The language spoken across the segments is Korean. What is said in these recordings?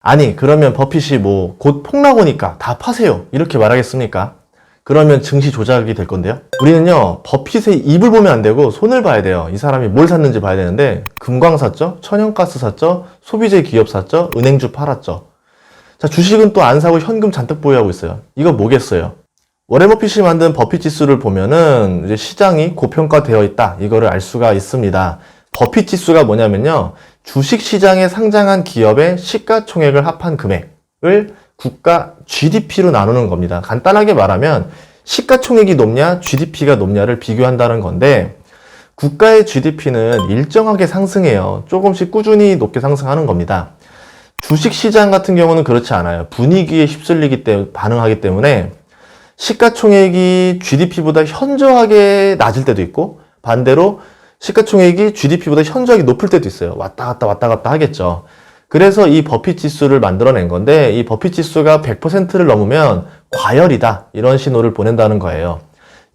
아니, 그러면 버핏이 뭐 곧 폭락 오니까 다 파세요, 이렇게 말하겠습니까? 그러면 증시 조작이 될 건데요. 우리는요, 버핏의 입을 보면 안 되고 손을 봐야 돼요. 이 사람이 뭘 샀는지 봐야 되는데, 금광 샀죠? 천연가스 샀죠? 소비재 기업 샀죠? 은행주 팔았죠? 자, 주식은 또 안 사고 현금 잔뜩 보유하고 있어요. 이거 뭐겠어요? 워렌 버핏이 만든 버핏 지수를 보면은 이제 시장이 고평가되어 있다, 이거를 알 수가 있습니다. 버핏 지수가 뭐냐면요, 주식 시장에 상장한 기업의 시가총액을 합한 금액을 국가 GDP로 나누는 겁니다. 간단하게 말하면 시가총액이 높냐 GDP가 높냐를 비교한다는 건데, 국가의 GDP는 일정하게 상승해요. 조금씩 꾸준히 높게 상승하는 겁니다. 주식시장 같은 경우는 그렇지 않아요. 분위기에 휩쓸리기 때문에, 반응하기 때문에 시가총액이 GDP보다 현저하게 낮을 때도 있고, 반대로 시가총액이 GDP보다 현저하게 높을 때도 있어요. 왔다 갔다 하겠죠. 그래서 이 버핏 지수를 만들어낸 건데, 이 버핏 지수가 100%를 넘으면 과열이다, 이런 신호를 보낸다는 거예요.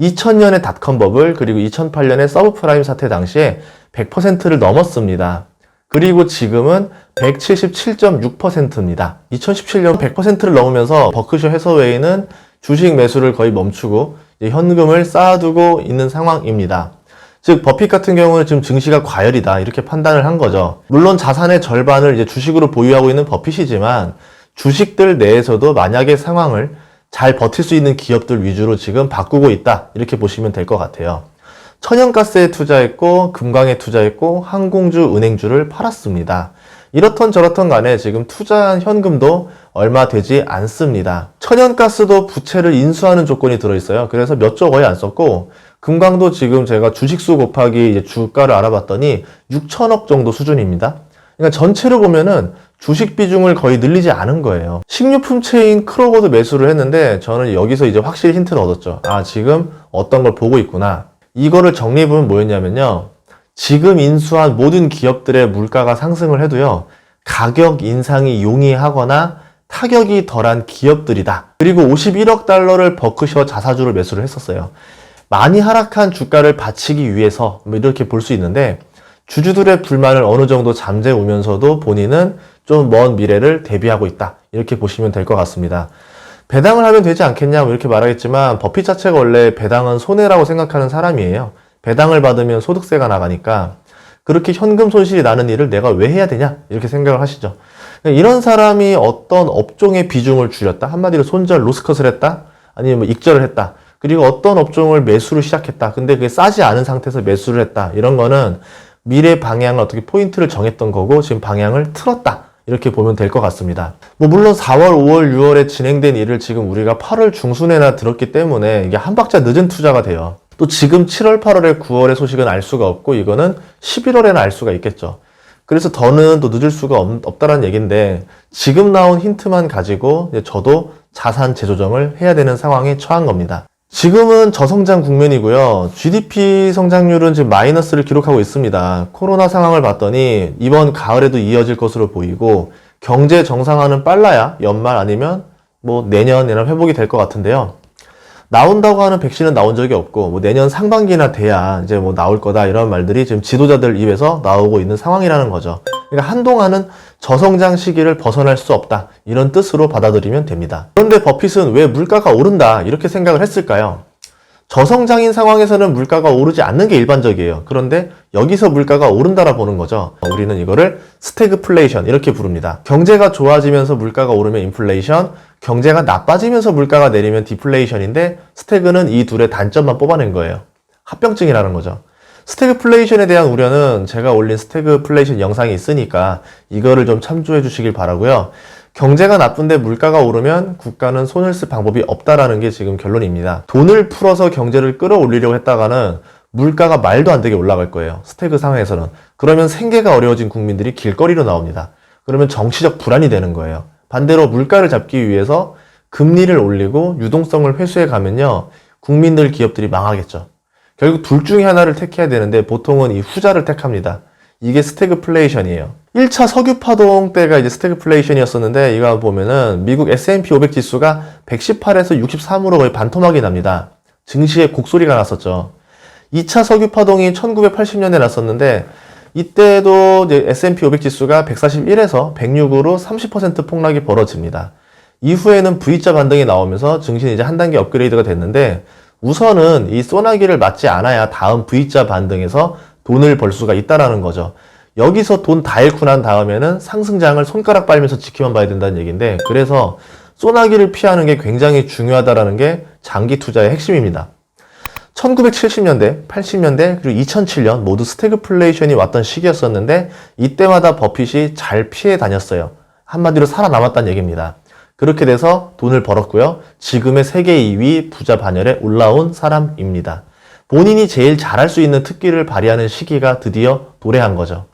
2000년의 닷컴 버블, 그리고 2008년의 서브프라임 사태 당시에 100%를 넘었습니다. 그리고 지금은 177.6%입니다. 2017년 100%를 넘으면서 버크셔 해서웨이는 주식 매수를 거의 멈추고 현금을 쌓아두고 있는 상황입니다. 즉, 버핏 같은 경우는 지금 증시가 과열이다, 이렇게 판단을 한 거죠. 물론 자산의 절반을 이제 주식으로 보유하고 있는 버핏이지만, 주식들 내에서도 만약의 상황을 잘 버틸 수 있는 기업들 위주로 지금 바꾸고 있다, 이렇게 보시면 될 것 같아요. 천연가스에 투자했고, 금광에 투자했고, 항공주, 은행주를 팔았습니다. 이렇던 저렇던 간에 지금 투자한 현금도 얼마 되지 않습니다. 천연가스도 부채를 인수하는 조건이 들어있어요. 그래서 몇 조 거의 안 썼고, 금광도 지금 제가 주식수 곱하기 이제 주가를 알아봤더니 6천억 정도 수준입니다. 그러니까 전체로 보면은 주식 비중을 거의 늘리지 않은 거예요. 식료품체인 크로거도 매수를 했는데, 저는 여기서 이제 확실히 힌트를 얻었죠. 아, 지금 어떤 걸 보고 있구나. 이거를 정리해보면 뭐였냐면요, 지금 인수한 모든 기업들의 물가가 상승을 해도요, 가격 인상이 용이하거나 타격이 덜한 기업들이다. 그리고 51억 달러를 버크셔 자사주를 매수를 했었어요. 많이 하락한 주가를 받치기 위해서, 뭐 이렇게 볼 수 있는데, 주주들의 불만을 어느 정도 잠재우면서도 본인은 좀 먼 미래를 대비하고 있다, 이렇게 보시면 될 것 같습니다. 배당을 하면 되지 않겠냐, 뭐 이렇게 말하겠지만, 버핏 자체가 원래 배당은 손해라고 생각하는 사람이에요. 배당을 받으면 소득세가 나가니까 그렇게 현금 손실이 나는 일을 내가 왜 해야 되냐, 이렇게 생각을 하시죠. 이런 사람이 어떤 업종의 비중을 줄였다, 한마디로 손절, 로스컷을 했다, 아니면 뭐 익절을 했다, 그리고 어떤 업종을 매수를 시작했다, 근데 그게 싸지 않은 상태에서 매수를 했다, 이런 거는 미래 방향을 어떻게 포인트를 정했던 거고, 지금 방향을 틀었다, 이렇게 보면 될 것 같습니다. 뭐 물론 4월, 5월, 6월에 진행된 일을 지금 우리가 8월 중순에나 들었기 때문에 이게 한 박자 늦은 투자가 돼요. 또 지금 7월, 8월에 9월의 소식은 알 수가 없고, 이거는 11월에는 알 수가 있겠죠. 그래서 더는 또 늦을 수가 없다는 얘기인데, 지금 나온 힌트만 가지고 저도 자산 재조정을 해야 되는 상황에 처한 겁니다. 지금은 저성장 국면이고요. GDP 성장률은 지금 마이너스를 기록하고 있습니다. 코로나 상황을 봤더니 이번 가을에도 이어질 것으로 보이고, 경제 정상화는 빨라야 연말 아니면 뭐 내년이나 회복이 될 것 같은데요. 나온다고 하는 백신은 나온 적이 없고, 뭐 내년 상반기나 돼야 이제 뭐 나올 거다, 이런 말들이 지금 지도자들 입에서 나오고 있는 상황이라는 거죠. 그러니까 한동안은 저성장 시기를 벗어날 수 없다, 이런 뜻으로 받아들이면 됩니다. 그런데 버핏은 왜 물가가 오른다, 이렇게 생각을 했을까요? 저성장인 상황에서는 물가가 오르지 않는 게 일반적이에요. 그런데 여기서 물가가 오른다라 보는 거죠. 우리는 이거를 스태그플레이션, 이렇게 부릅니다. 경제가 좋아지면서 물가가 오르면 인플레이션, 경제가 나빠지면서 물가가 내리면 디플레이션인데, 스태그는 이 둘의 단점만 뽑아낸 거예요. 합병증이라는 거죠. 스태그플레이션에 대한 우려는 제가 올린 스태그플레이션 영상이 있으니까 이거를 좀 참조해 주시길 바라고요. 경제가 나쁜데 물가가 오르면 국가는 손을 쓸 방법이 없다라는 게 지금 결론입니다. 돈을 풀어서 경제를 끌어올리려고 했다가는 물가가 말도 안 되게 올라갈 거예요. 스태그 상황에서는. 그러면 생계가 어려워진 국민들이 길거리로 나옵니다. 그러면 정치적 불안이 되는 거예요. 반대로 물가를 잡기 위해서 금리를 올리고 유동성을 회수해 가면요, 국민들, 기업들이 망하겠죠. 결국 둘 중에 하나를 택해야 되는데, 보통은 이 후자를 택합니다. 이게 스태그플레이션이에요. 1차 석유 파동 때가 이제 스태그플레이션이었었는데, 이거 보면은 미국 S&P 500 지수가 118에서 63으로 거의 반토막이 납니다. 증시에 곡소리가 났었죠. 2차 석유 파동이 1980년에 났었는데, 이때도 이제 S&P 500 지수가 141에서 106으로 30% 폭락이 벌어집니다. 이후에는 V자 반등이 나오면서 증시는 이제 한 단계 업그레이드가 됐는데 우선은 이 소나기를 맞지 않아야 다음 V자 반등에서 돈을 벌 수가 있다라는 거죠. 여기서 돈 다 잃고 난 다음에는 상승장을 손가락 빨면서 지켜만 봐야 된다는 얘기인데 그래서 소나기를 피하는 게 굉장히 중요하다라는 게 장기 투자의 핵심입니다. 1970년대, 80년대, 그리고 2007년 모두 스태그플레이션이 왔던 시기였었는데 이때마다 버핏이 잘 피해 다녔어요. 한마디로 살아남았다는 얘기입니다. 그렇게 돼서 돈을 벌었고요. 지금의 세계 2위 부자 반열에 올라온 사람입니다. 본인이 제일 잘할 수 있는 특기를 발휘하는 시기가 드디어 도래한 거죠.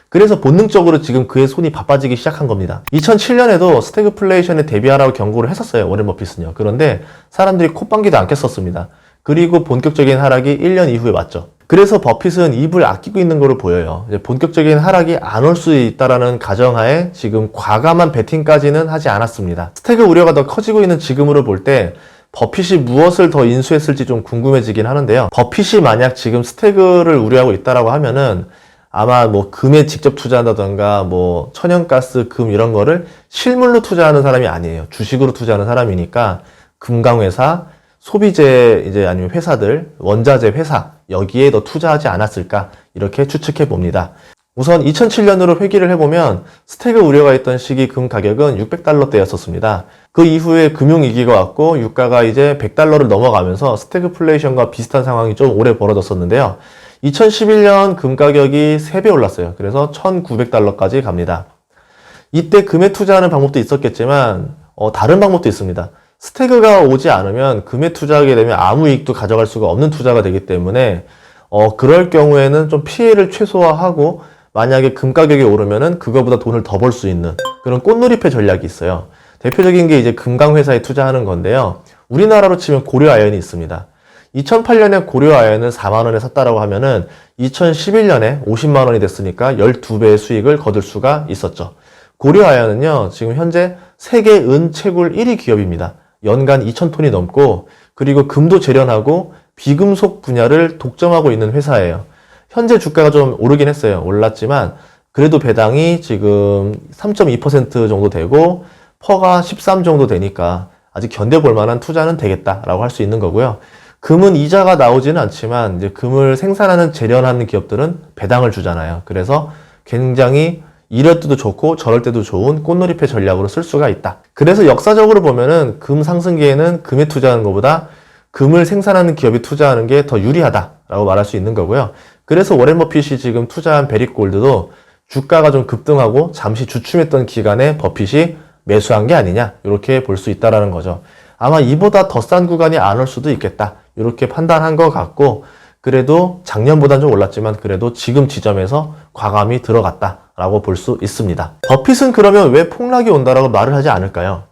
그래서 본능적으로 지금 그의 손이 바빠지기 시작한 겁니다. 2007년에도 스태그플레이션에 대비하라고 경고를 했었어요. 워렌 버핏은요. 그런데 사람들이 콧방귀도 안 꼈었습니다. 그리고 본격적인 하락이 1년 이후에 왔죠. 그래서 버핏은 입을 아끼고 있는 거로 보여요. 이제 본격적인 하락이 안 올 수 있다라는 가정하에 지금 과감한 베팅까지는 하지 않았습니다. 스태그 우려가 더 커지고 있는 지금으로 볼 때 버핏이 무엇을 더 인수했을지 좀 궁금해지긴 하는데요. 버핏이 만약 지금 스태그를 우려하고 있다라고 하면은 아마 뭐 금에 직접 투자한다던가 뭐 천연가스, 금 이런 거를 실물로 투자하는 사람이 아니에요. 주식으로 투자하는 사람이니까 금강회사, 소비재 이제 아니면 회사들, 원자재 회사 여기에 더 투자하지 않았을까 이렇게 추측해 봅니다. 우선 2007년으로 회귀를 해보면 스태그 우려가 있던 시기 금 가격은 600달러대였었습니다. 그 이후에 금융위기가 왔고 유가가 이제 100달러를 넘어가면서 스태그플레이션과 비슷한 상황이 좀 오래 벌어졌었는데요. 2011년 금 가격이 3배 올랐어요. 그래서 1900달러까지 갑니다. 이때 금에 투자하는 방법도 있었겠지만 다른 방법도 있습니다. 스태그가 오지 않으면 금에 투자하게 되면 아무 이익도 가져갈 수가 없는 투자가 되기 때문에 그럴 경우에는 좀 피해를 최소화하고 만약에 금 가격이 오르면은 그거보다 돈을 더 벌 수 있는 그런 꽃놀이패 전략이 있어요. 대표적인 게 이제 금강회사에 투자하는 건데요. 우리나라로 치면 고려아연이 있습니다. 2008년에 고려아연을 4만 원에 샀다라고 하면은 2011년에 50만 원이 됐으니까 12배의 수익을 거둘 수가 있었죠. 고려아연은요, 지금 현재 세계 은채굴 1위 기업입니다. 연간 2,000톤이 넘고, 그리고 금도 재련하고 비금속 분야를 독점하고 있는 회사예요. 현재 주가가 좀 오르긴 했어요. 올랐지만, 그래도 배당이 지금 3.2% 정도 되고, 퍼가 13 정도 되니까 아직 견뎌볼 만한 투자는 되겠다라고 할 수 있는 거고요. 금은 이자가 나오지는 않지만 이제 금을 생산하는 재련하는 기업들은 배당을 주잖아요. 그래서 굉장히 이럴 때도 좋고 저럴 때도 좋은 꽃놀이패 전략으로 쓸 수가 있다. 그래서 역사적으로 보면은 금 상승기에는 금에 투자하는 것보다 금을 생산하는 기업이 투자하는 게 더 유리하다라고 말할 수 있는 거고요. 그래서 워렌 버핏이 지금 투자한 베리골드도 주가가 좀 급등하고 잠시 주춤했던 기간에 버핏이 매수한 게 아니냐 이렇게 볼 수 있다라는 거죠. 아마 이보다 더 싼 구간이 안 올 수도 있겠다. 이렇게 판단한 것 같고 그래도 작년보다는 좀 올랐지만 그래도 지금 지점에서 과감히 들어갔다라고 볼 수 있습니다. 버핏은 그러면 왜 폭락이 온다라고 말을 하지 않을까요?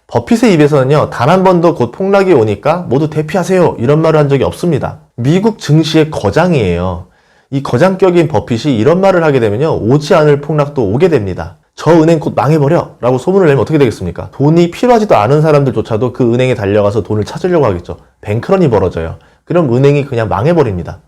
버핏의 입에서는요, 단 한 번도 곧 폭락이 오니까 모두 대피하세요 이런 말을 한 적이 없습니다. 미국 증시의 거장이에요. 이 거장격인 버핏이 이런 말을 하게 되면요, 오지 않을 폭락도 오게 됩니다. 저 은행 곧 망해버려 라고 소문을 내면 어떻게 되겠습니까? 돈이 필요하지도 않은 사람들조차도 그 은행에 달려가서 돈을 찾으려고 하겠죠. 뱅크런이 벌어져요. 그럼 은행이 그냥 망해버립니다.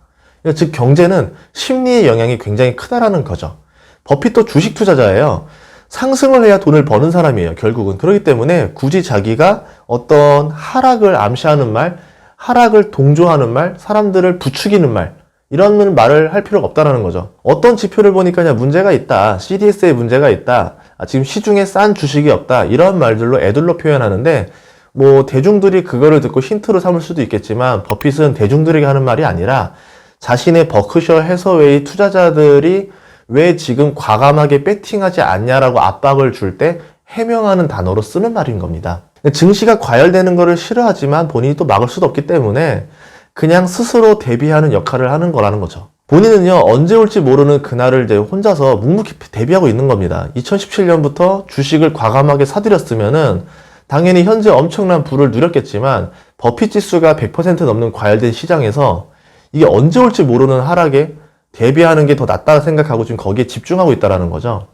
즉 경제는 심리의 영향이 굉장히 크다라는 거죠. 버핏도 주식 투자자예요. 상승을 해야 돈을 버는 사람이에요. 결국은. 그렇기 때문에 굳이 자기가 어떤 하락을 암시하는 말, 하락을 동조하는 말, 사람들을 부추기는 말 이런 말을 할 필요가 없다는 거죠. 어떤 지표를 보니까 그냥 문제가 있다. CDS에 문제가 있다. 지금 시중에 싼 주식이 없다. 이런 말들로 애들로 표현하는데 뭐 대중들이 그거를 듣고 힌트로 삼을 수도 있겠지만 버핏은 대중들에게 하는 말이 아니라 자신의 버크셔 해서웨이 투자자들이 왜 지금 과감하게 배팅하지 않냐라고 압박을 줄 때 해명하는 단어로 쓰는 말인 겁니다. 증시가 과열되는 거를 싫어하지만 본인이 또 막을 수도 없기 때문에 그냥 스스로 대비하는 역할을 하는 거라는 거죠. 본인은요, 언제 올지 모르는 그날을 이제 혼자서 묵묵히 대비하고 있는 겁니다. 2017년부터 주식을 과감하게 사들였으면은 당연히 현재 엄청난 부를 누렸겠지만 버핏 지수가 100% 넘는 과열된 시장에서 이게 언제 올지 모르는 하락에 대비하는 게 더 낫다고 생각하고 지금 거기에 집중하고 있다는 거죠.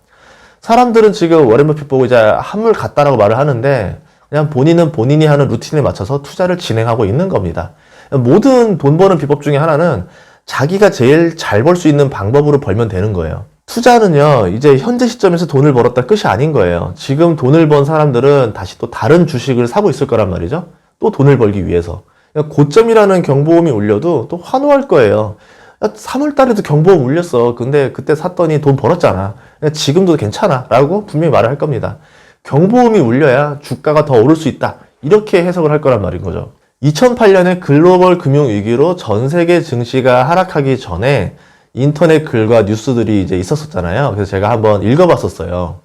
사람들은 지금 워렌 버핏 보고 이제 한물 같다라고 말을 하는데 그냥 본인은 본인이 하는 루틴에 맞춰서 투자를 진행하고 있는 겁니다. 모든 돈 버는 비법 중에 하나는 자기가 제일 잘 벌 수 있는 방법으로 벌면 되는 거예요. 투자는요, 이제 현재 시점에서 돈을 벌었다 끝이 아닌 거예요. 지금 돈을 번 사람들은 다시 또 다른 주식을 사고 있을 거란 말이죠. 또 돈을 벌기 위해서. 고점이라는 경보음이 울려도 또 환호할 거예요. 3월 달에도 경보음 울렸어. 근데 그때 샀더니 돈 벌었잖아. 지금도 괜찮아. 라고 분명히 말을 할 겁니다. 경보음이 울려야 주가가 더 오를 수 있다. 이렇게 해석을 할 거란 말인 거죠. 2008년에 글로벌 금융위기로 전 세계 증시가 하락하기 전에 인터넷 글과 뉴스들이 이제 있었었잖아요. 그래서 제가 한번 읽어봤었어요.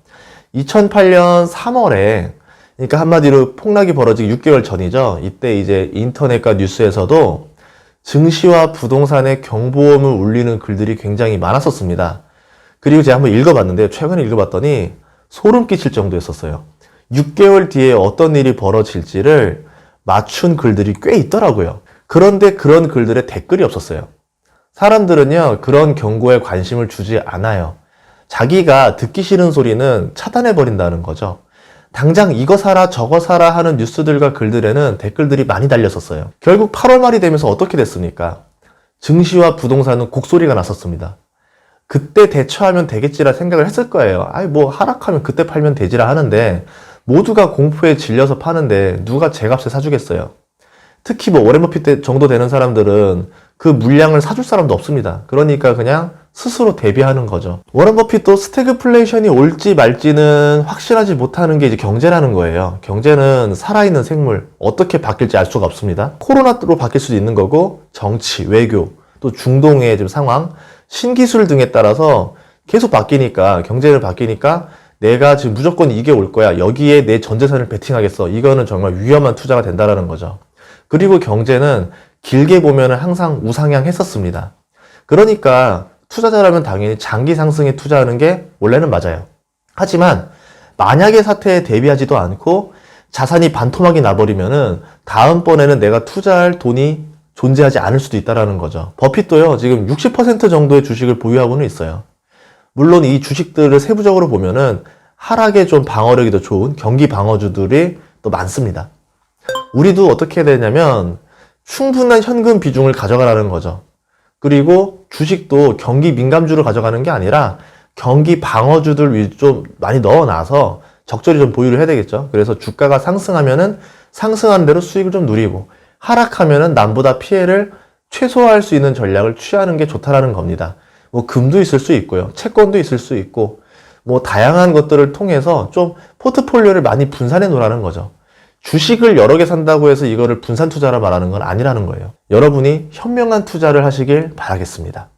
2008년 3월에, 그러니까 한마디로 폭락이 벌어지기 6개월 전이죠. 이때 이제 인터넷과 뉴스에서도 증시와 부동산의 경보음을 울리는 글들이 굉장히 많았었습니다. 그리고 제가 한번 읽어봤는데, 최근에 읽어봤더니 소름 끼칠 정도였었어요. 6개월 뒤에 어떤 일이 벌어질지를 맞춘 글들이 꽤 있더라고요. 그런데 그런 글들에 댓글이 없었어요. 사람들은요, 그런 경고에 관심을 주지 않아요. 자기가 듣기 싫은 소리는 차단해버린다는 거죠. 당장 이거 사라 저거 사라 하는 뉴스들과 글들에는 댓글들이 많이 달렸었어요. 결국 8월 말이 되면서 어떻게 됐습니까? 증시와 부동산은 곡소리가 났었습니다. 그때 대처하면 되겠지라 생각을 했을 거예요. 아이 뭐 하락하면 그때 팔면 되지라 하는데 모두가 공포에 질려서 파는데 누가 제값에 사주겠어요. 특히 뭐 워렌 버핏 정도 되는 사람들은 그 물량을 사줄 사람도 없습니다. 그러니까 그냥 스스로 대비하는 거죠. 워렌 버핏도 스태그플레이션이 올지 말지는 확실하지 못하는 게 이제 경제라는 거예요. 경제는 살아있는 생물, 어떻게 바뀔지 알 수가 없습니다. 코로나로 바뀔 수도 있는 거고, 정치, 외교, 또 중동의 지금 상황, 신기술 등에 따라서 계속 바뀌니까, 경제는 바뀌니까 내가 지금 무조건 이게 올 거야. 여기에 내 전 재산을 베팅하겠어. 이거는 정말 위험한 투자가 된다라는 거죠. 그리고 경제는 길게 보면은 항상 우상향 했었습니다. 그러니까 투자자라면 당연히 장기 상승에 투자하는 게 원래는 맞아요. 하지만 만약의 사태에 대비하지도 않고 자산이 반토막이 나버리면은 다음번에는 내가 투자할 돈이 존재하지 않을 수도 있다라는 거죠. 버핏도요, 지금 60% 정도의 주식을 보유하고는 있어요. 물론 이 주식들을 세부적으로 보면은 하락에 좀 방어력이 더 좋은 경기 방어주들이 또 많습니다. 우리도 어떻게 해야 되냐면 충분한 현금 비중을 가져가라는 거죠. 그리고 주식도 경기 민감주를 가져가는 게 아니라 경기 방어주들 좀 많이 넣어놔서 적절히 좀 보유를 해야 되겠죠. 그래서 주가가 상승하면은 상승하는 대로 수익을 좀 누리고 하락하면은 남보다 피해를 최소화할 수 있는 전략을 취하는 게 좋다라는 겁니다. 뭐 금도 있을 수 있고요. 채권도 있을 수 있고 뭐 다양한 것들을 통해서 좀 포트폴리오를 많이 분산해 놓으라는 거죠. 주식을 여러 개 산다고 해서 이거를 분산 투자라 말하는 건 아니라는 거예요. 여러분이 현명한 투자를 하시길 바라겠습니다.